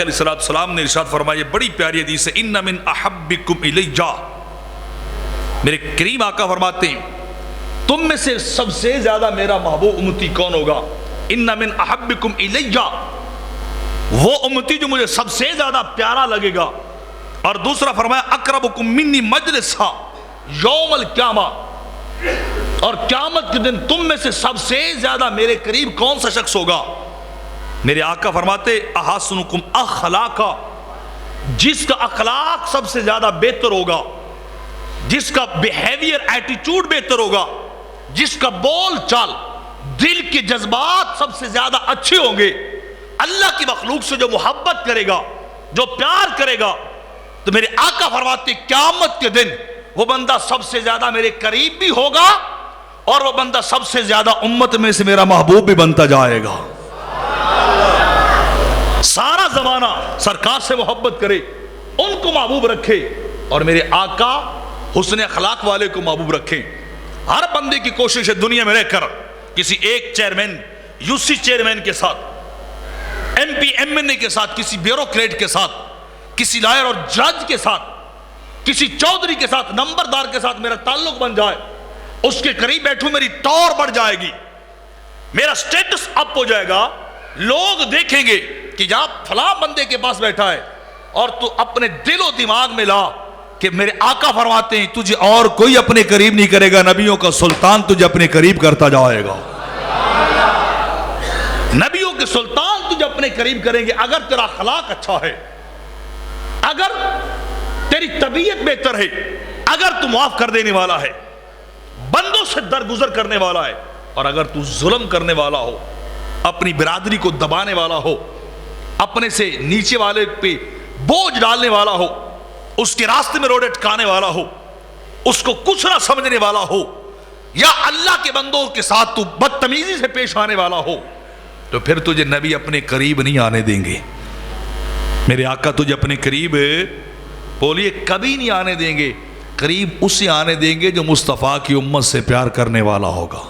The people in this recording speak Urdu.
علیہ السلام نے ارشاد فرمایا، یہ بڑی پیاری حدیث ہے، ان من احبکم الیہ، میرے کریم آقا فرماتے ہیں تم میں سے سب سے زیادہ میرا محبوب امتی کون ہوگا؟ ان من احبکم الیہ، وہ امتی جو مجھے سب سے زیادہ پیارا لگے گا۔ اور دوسرا فرمایا اقربکم منی مجلسا یوم القیامہ، اور قیامت کے دن تم میں سے سب سے زیادہ میرے قریب کون سا شخص ہوگا؟ میرے آقا فرماتے احسنکم اخلاقا، جس کا اخلاق سب سے زیادہ بہتر ہوگا، جس کا بیہیویئر ایٹیٹیوڈ بہتر ہوگا، جس کا بول چال دل کے جذبات سب سے زیادہ اچھے ہوں گے، اللہ کی مخلوق سے جو محبت کرے گا، جو پیار کرے گا، تو میرے آقا فرماتے قیامت کے دن وہ بندہ سب سے زیادہ میرے قریب بھی ہوگا، اور وہ بندہ سب سے زیادہ امت میں سے میرا محبوب بھی بنتا جائے گا۔ سارا زمانہ سرکار سے محبت کرے، ان کو محبوب رکھے، اور میرے آقا حسن اخلاق والے کو محبوب رکھیں۔ ہر بندے کی کوشش ہے دنیا میں رہ کر کسی ایک چیئرمین، یو سی چیئرمین کے ساتھ، ایم پی ایم این اے کے ساتھ، کسی بیوروکریٹ کے ساتھ، کسی لائر اور جج کے ساتھ، کسی چودھری کے ساتھ، نمبردار کے ساتھ میرا تعلق بن جائے، اس کے قریب بیٹھوں میری ٹاور بڑھ جائے گی، میرا سٹیٹس اپ ہو جائے گا، لوگ دیکھیں گے کہ جہاں فلاں بندے کے پاس بیٹھا ہے، اور تو اپنے دل و دماغ میں لا کہ میرے آقا فرماتے ہیں تجھے اور کوئی اپنے قریب نہیں کرے گا، نبیوں کا سلطان تجھے اپنے قریب کرتا جائے گا۔ نبیوں کے سلطان تجھے اپنے قریب کریں گے اگر تیرا اخلاق اچھا ہے، اگر تیری طبیعت بہتر ہے، اگر تو معاف کر دینے والا ہے، بندوں سے درگزر کرنے والا ہے، اور اگر تو ظلم کرنے والا ہو، اپنی برادری کو دبانے والا ہو، اپنے سے نیچے والے پہ بوجھ ڈالنے والا ہو، اس کے راستے میں روڑے ٹکانے والا ہو، اس کو کچھ نہ سمجھنے والا ہو، یا اللہ کے بندوں کے ساتھ تو بدتمیزی سے پیش آنے والا ہو، تو پھر تجھے نبی اپنے قریب نہیں آنے دیں گے۔ میرے آقا تجھے اپنے قریب بولیے کبھی نہیں آنے دیں گے، قریب اسے آنے دیں گے جو مصطفیٰ کی امت سے پیار کرنے والا ہوگا۔